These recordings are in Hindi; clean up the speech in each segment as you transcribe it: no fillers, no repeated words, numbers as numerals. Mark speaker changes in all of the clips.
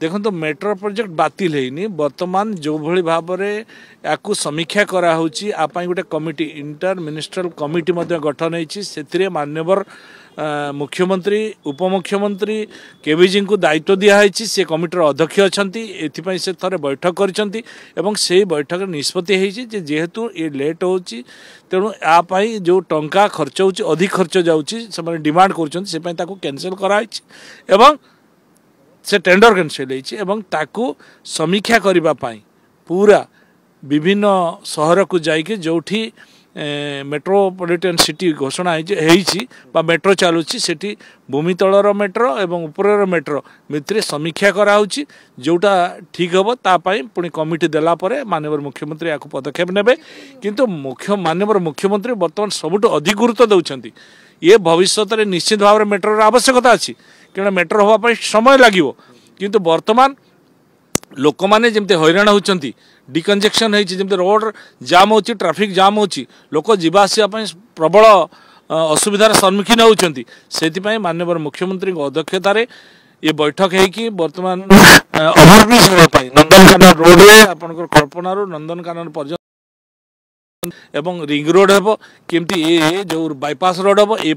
Speaker 1: देखो तो मेट्रो प्रोजेक्ट बातिल होनी बर्तमान जो भली भाव में या समीक्षा कराऊँगी आपाई गोटे कमिटी इंटर मिनिस्ट्रियल कमिटी गठन होती माननीय मुख्यमंत्री उपमुख्यमंत्री केविजी को दायित्व दिखाई सी कमिटर अध्यक्ष अच्छा एपाई से थे बैठक कर बैठक निष्पत्ति जेहेतु ये लेट हो तेणु यापाई जो टंका खर्च हो अधिक खर्च जाऊँगी डिमांड कर कैंसल कराई से टेंडर कैंसल होती समीक्षा करने पूरा विभिन्न सहर को जाइए जोठी मेट्रोपॉलिटन सिटी घोषणा हो मेट्रो चलुची सेठी भूमि तलर मेट्रो एवं उपरर मेट्रो भितर समीक्षा कराऊँगी जोटा ठीक हम तापाई पुणी कमिटी देला परे माननीय मुख्यमंत्री या पदक्षेप नेबे किंतु माननीय मुख्यमंत्री बर्तमान सबुठ अधिक गुरुत्व दौरान ये भविष्य में निश्चित भाव में मेट्रोर आवश्यकता अच्छी क्या मेट्रो हाँपाई समय लगे किंतु वर्तमान लोक मैंने जमती हैरान होती डिकंजेक्शन होती रोड जाम हो ट्रैफिक जाम हो लोक जावासिया प्रबल असुविधार सम्मुखीन होती से माननीय मुख्यमंत्री अध्यक्षतार ये बैठक होगी बर्तमान ओवरब्रिज नंदनकानन रोड में आपंकर कल्पना नंदनकानन पर्यटन एवं रिंग रोड हे केमती ये जो बाईपास रोड हम ये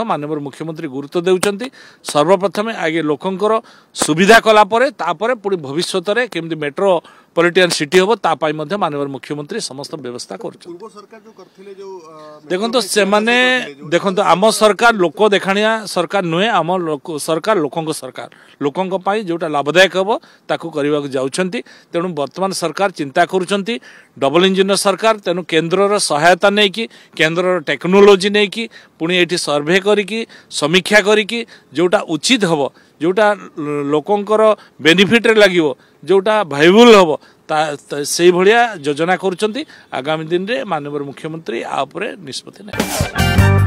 Speaker 1: माननीय मुख्यमंत्री गुरुत्व देउछंती सर्वप्रथम आगे लोकंकर सुविधा कलापर तापर पुणी भविष्य में केमती मेट्रोपॉलिटन सिटी हम तापाई माननीय मुख्यमंत्री समस्त व्यवस्था कर देखो से माने देखो आम सरकार लोक देखाणिया सरकार नुहे आम सरकार लोकों सरकार लोकों जोटा लाभदायक हम ताकू करने को जाउछंती तेणु वर्तमान सरकार चिंता करुछंती डबल इंजिन सरकार तेणु केन्द्र सहायता नहीं कि केन्द्र टेक्नोलोजी नहीं कि पुणी ये सर्वे करी समीक्षा करी जोटा उचित हम जोटा लोकंकर बेनिफिट लगे जोटा भाइबल हम से भाया योजना करुँच आगामी दिन में माननीय मुख्यमंत्री आ निष्पत्ति ने।